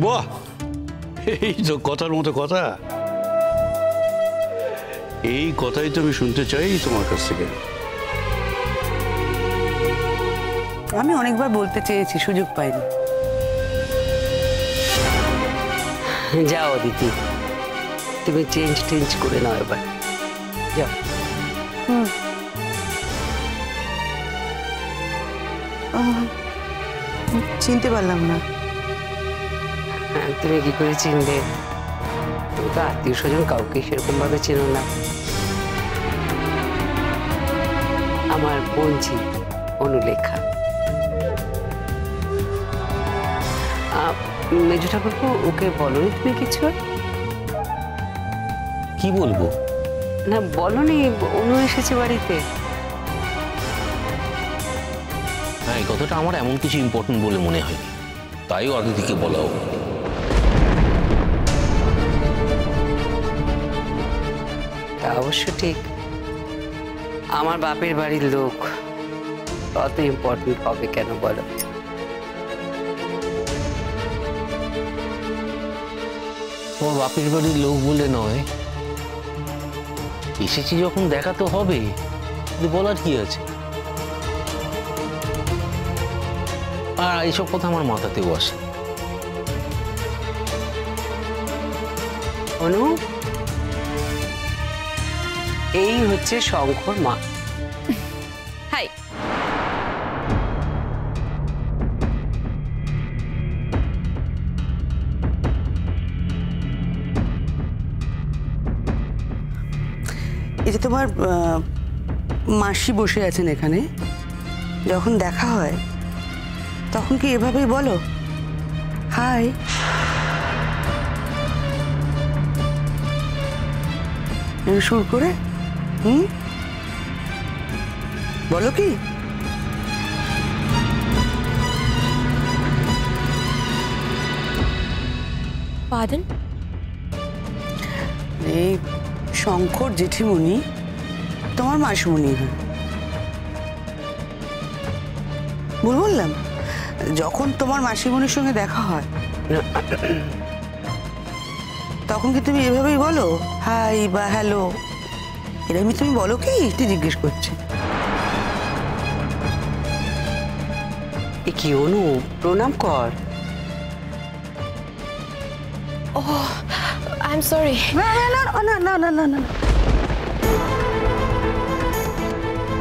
বাহ, এই তো কথার মতো কথা। এই কথাই তো আমি শুনতে চাই তোমার কাছ থেকে। আমি অনেকবার বলতে চেয়েছি, সুযোগ পাইনি। যাও দিদি, তুমি চেঞ্জ করে নাও এবার, যাও। চিনতে পারলাম না। হ্যাঁ, তুমি কি করে চিনবে? তুমি তো আত্মীয় স্বজন কাউকে সেরকম ভাবে চেনো না। আমার বোনঝি অনুলেখা। মেজো ঠাকুরপো, ওকে বলোনি তুমি কিছু? কি বলবো? না বলোনি অনু এসেছে বাড়িতে? হ্যাঁ, এই কথাটা আমার এমন কিছু ইম্পর্টেন্ট বলে মনে হয়নি, তাই অদিতিকে বলাও। তা অবশ্য ঠিক, আমার বাপের বাড়ির লোক অত ইম্পর্টেন্ট হবে কেন বলো? তোমার বাপের বাড়ির লোক বলে নয়, এসেছি যখন দেখা তো হবে, বলার কি আছে? আর এইসব কথা আমার মাথাতেও আসে। অনু, এই হচ্ছে শঙ্কর মা। হাই। এই যে তোমার মাসি বসে আছেন এখানে, যখন দেখা হয় তখন কি এভাবেই বলো হাই? সুর করে বলো কি? পার্ডন? এই শঙ্কর জেঠিমণি তোমার মাসিমণি হয়। ভুল বললাম? যখন তোমার মাসিমণির সঙ্গে দেখা হয় তখন কি তুমি এভাবেই বলো হাই বা হ্যালো? এরকমই তুমি বলো কি? তুই জিজ্ঞেস করছি। কি অনু, প্রণাম কর। ওহ, আই এম সরি। না না না না না না না,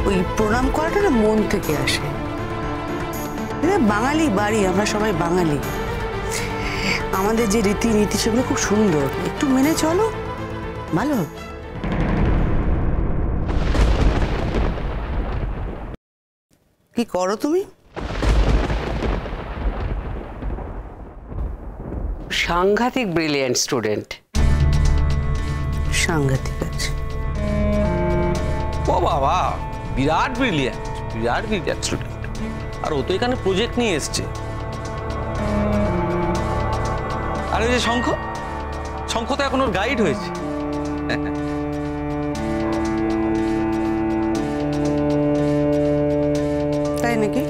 ওই প্রণাম করাটা না মন থেকে আসে। বাঙালি বাড়ি, আমরা সবাই বাঙালি, আমাদের যে রীতিনীতি সেগুলো খুব সুন্দর, একটু মেনে চলো, ভালো হবে। কি করো তুমি? সাংঘাতিক ব্রিলিয়েন্ট স্টুডেন্ট। সাংঘাতিক আছে। ও বাবা, বিরাট ব্রিলিয়ান্ট স্টুডেন্ট। আর ও তো এখানে প্রজেক্ট নিয়ে এসছে। আর ওই যে শঙ্খ তো এখন ওর গাইড হয়েছে। তাই নাকি?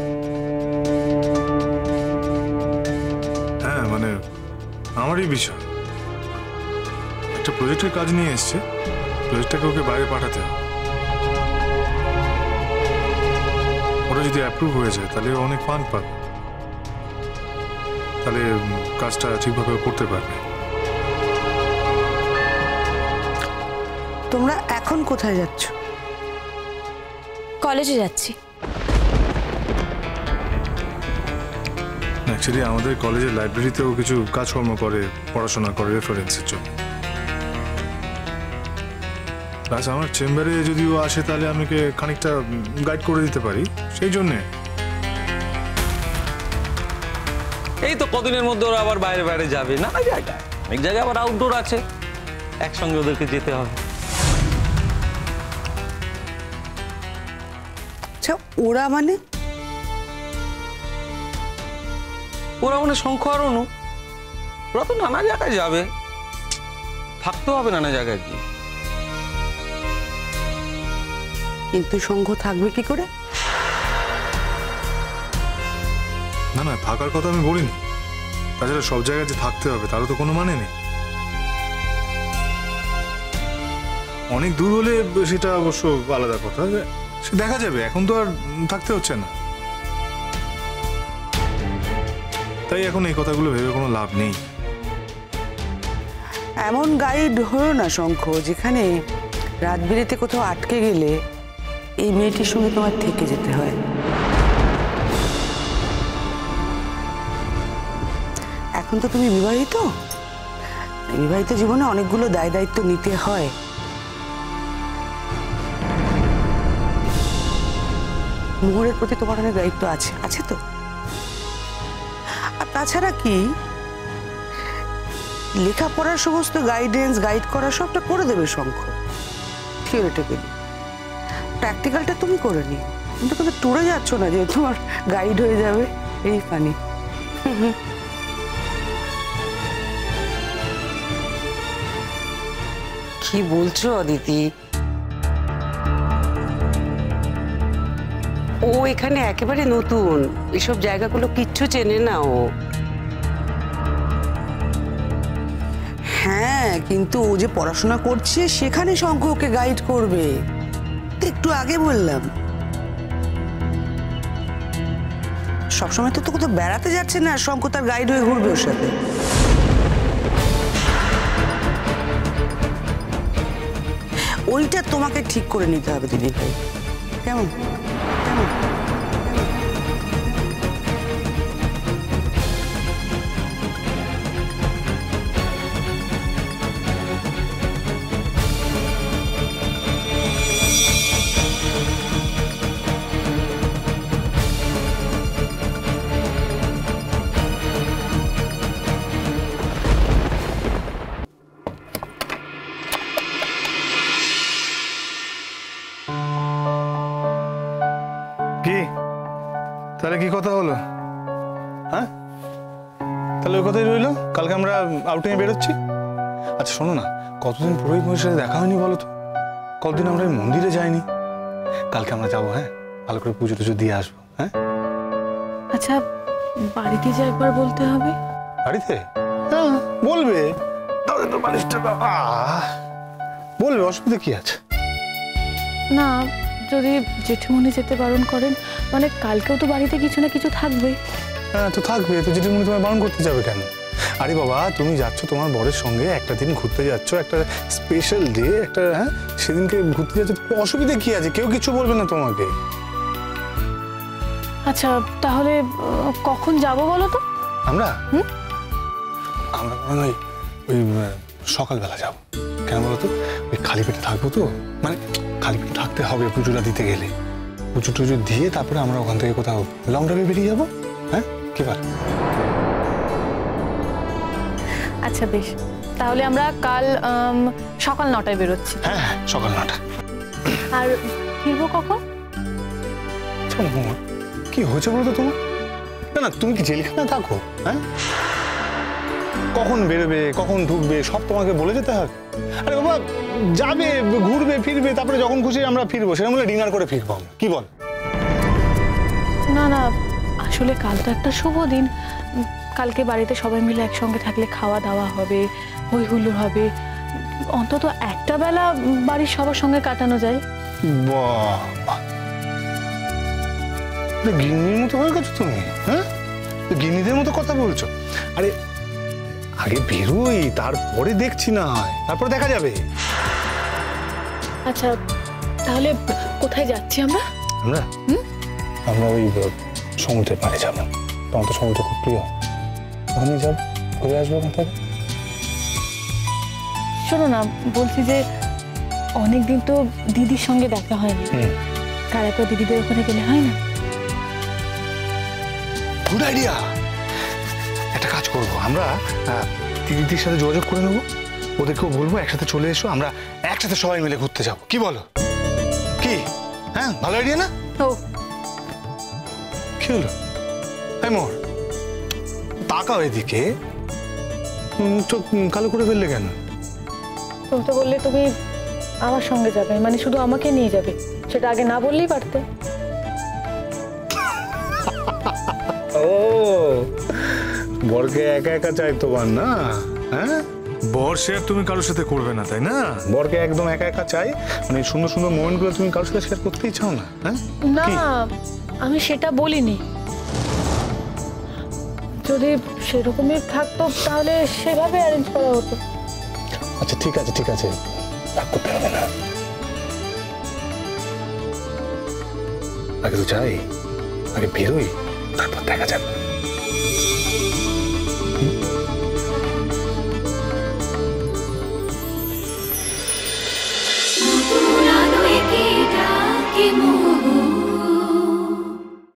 হ্যাঁ, মানে আমারই বিষয়, একটা প্রজেক্টের কাজ নিয়ে এসছে, প্রজেক্টটাকে ওকে বাইরে পাঠাতে হবে। ওটা যদি অ্যাপ্রুভ হয়ে যায় তাহলে অনেক ফান্ড পাবে, তাহলে কাজটা ঠিকভাবে করতে পারবে। তোমরা এখন কোথায় যাচ্ছ? কলেজে যাচ্ছি। অ্যাকচুয়ালি আমাদের কলেজের লাইব্রেরিতেও কিছু কাজকর্ম করে, পড়াশোনা করে রেফারেন্সের জন্য। প্লাস আমার চেম্বারে যদি ও আসে তাহলে আমি খানিকটা গাইড করে দিতে পারি, সেই জন্যে। এই তো কদিনের মধ্যে ওরা আবার বাইরে যাবে না জায়গায়, অনেক জায়গায় আবার আউটডোর আছে, একসঙ্গে ওদেরকে যেতে হবে। আচ্ছা, ওরা মানে? ওরা মানে শঙ্খ আর অনু, ওরা তো নানা জায়গায় যাবে, থাকতে হবে নানা জায়গায় গিয়ে। কিন্তু সংঘ থাকবে কি করে? না না, থাকার কথা আমি বলিনি, তাছাড়া সব জায়গায় যে থাকতে হবে তারও তো কোনো মানে নেই। অনেক দূর হলে সেটা অবশ্য আলাদা কথা, সে দেখা যাবে। এখন তো আর থাকতে হচ্ছে না, তাই এখন এই কথাগুলো ভেবে কোনো লাভ নেই। এমন গাইড হলো না শঙ্খ যেখানে রাত বিরেতে কোথাও আটকে গেলে এই মেয়েটির সঙ্গে তোমার থেকে যেতে হয়। এখন তো তুমি বিবাহিত, বিবাহিত জীবনে অনেকগুলো দায় দায়িত্ব নিতে হয়। মোহরের প্রতি তোমার অনেক দায়িত্ব আছে, আছে তো। আর তাছাড়া কি, লেখাপড়ার সমস্ত গাইডেন্স, গাইড করা সবটা করে দেবে শঙ্খ থিওরিটিক্যালি। প্র্যাকটিক্যালটা তুমি করে নি, কিন্তু তুমি টুরে যাচ্ছ না যে তোমার গাইড হয়ে যাবে। এই ফানি। কি বলছো অদিতি? ও এখানে একেবারে নতুন, এসব জায়গাগুলো কিচ্ছু চেনে না ও। হ্যাঁ, কিন্তু ও যে পড়াশোনা করছে সেখানে শঙ্খ ওকে গাইড করবে। একটু আগে বললাম, সবসময় তো কোথাও বেড়াতে যাচ্ছে না, শঙ্খ তার গাইড হয়ে ঘুরবে ওর সাথে। ওইটা তোমাকে ঠিক করে নিতে হবে দিদি ভাই। কেমন কেমন? কি তাহলে কি কথা হলো? হ্যাঁ, তাহলে ওই কথাই রইলো, কালকে আমরা আউটিংয়ে বেরোচ্ছি। আচ্ছা শোনো না, কতদিন পুরোহিত মহিষের সাথে দেখা হয়নি বলো তো? কতদিন আমরা মন্দিরে যাইনি। কালকে আমরা যাবো, হ্যাঁ, ভালো করে পুজো টুজো দিয়ে আসবো। হ্যাঁ আচ্ছা, বাড়িতে যে একবার বলতে হবে। বাড়িতে? হ্যাঁ বলবে, তাহলে তো বালিশটা বলবে, অসুবিধা কি আছে? না, যদি জেঠিমণি যেতে বারণ করেন, মানে কালকেও তো বাড়িতে কিছু না কিছু থাকবে। হ্যাঁ তো থাকবে, তো জেঠিমণি তোমায় বারণ করতে যাবে কেন? আরে বাবা, তুমি যাচ্ছ তোমার বরের সঙ্গে, একটা দিন ঘুরতে যাচ্ছ, একটা স্পেশাল ডে, একটা, হ্যাঁ, সেদিনকে ঘুরতে যাচ্ছ, অসুবিধা কি আছে? কেউ কিছু বলবে না তোমাকে। আচ্ছা তাহলে কখন যাব বলো তো? আমরা আমরা ওই ওই সকালবেলা যাবো। কেন বলো তো? ওই খালি পেটে থাকবো তো, মানে খালি পেটে থাকতে হবে পুজোটা দিতে গেলে। পুজো টুজো দিয়ে তারপরে আমরা ওখান থেকে কোথাও লং ড্রাইভে বেরিয়ে যাবো। হ্যাঁ কি বল? আচ্ছা বেশ, তাহলে আমরা কাল সকাল 9টায় বেরোচ্ছি। হ্যাঁ হ্যাঁ, সকাল 9টা। আর ফিরবো কখন? কি হয়েছে বলো তো তোমার? না না, তুমি কি জেলখানায় থাকো? হ্যাঁ, কখন বেরোবে, কখন ঢুকবে, সব তোমাকে বলে যেতে হবে? আরে বাবা, যাবে, ঘুরবে, ফিরবে, তারপরে যখন খুশি আমরা ফিরবো, সেরকম বলে ডিনার করে ফিরবো আমরা। কি বল? না না, আসলে কাল তো একটা শুভ দিন। কালকে বাড়িতে সবাই মিলে একসঙ্গে থাকলে খাওয়া দাওয়া হবে, হই হুল্লোড় হবে, অন্তত একটা বেলা বাড়ির সবার সঙ্গে কাটানো যায়। বাহ, গিন্নির মতো হয়ে গেছো তুমি। হ্যাঁ, গিন্নিদের মতো কথা বলছো। আরে আগে বেরোই, তারপরে দেখছি না হয়, তারপরে দেখা যাবে। আচ্ছা তাহলে কোথায় যাচ্ছি আমরা? আমরা আমরা ওই সমুদ্রের পাড়ে যাবো। তোমার তো সমুদ্র খুব প্রিয়, ওখানে যাবো, ঘুরে আসবো ওখান থেকে। শোনো না, বলছি যে অনেকদিন তো দিদির সঙ্গে দেখা হয়নি, কার একবার দিদিদের ওখানে গেলে হয় না? Good idea. একটা কাজ করবো, আমরা দিদির সাথে যোগাযোগ করে নেবো, ওদেরকেও বলবো একসাথে চলে এসো, আমরা একসাথে সবাই মিলে ঘুরতে যাবো। কি বলো? কি? হ্যাঁ, ভালো আইডিয়া না? ও কি হলো? এই মোর, তাকাও এদিকে, চোখ কালো করে ফেললে কেন? তুমি তো বললে তুমি আমার সঙ্গে যাবে, মানে শুধু আমাকে নিয়ে যাবে, সেটা আগে না বললেই পারতে। ও বরকে একা একা চাই তোমার না? হ্যাঁ, বর শেয়ার তুমি কারোর সাথে করবে না, তাই না? বরকে একদম একা একা চাই, মানে সুন্দর সুন্দর মোমেন্টগুলো তুমি কারোর সাথে শেয়ার করতেই চাও না? হ্যাঁ, না কি? আমি সেটা বলিনি। যদি সেরকমই থাকতো তাহলে সেভাবে অ্যারেঞ্জ করা হতো। আচ্ছা ঠিক আছে ঠিক আছে, রাগ করতে হবে না। আগে তো যাই, আগে বেরোই, তারপর দেখা যাবে।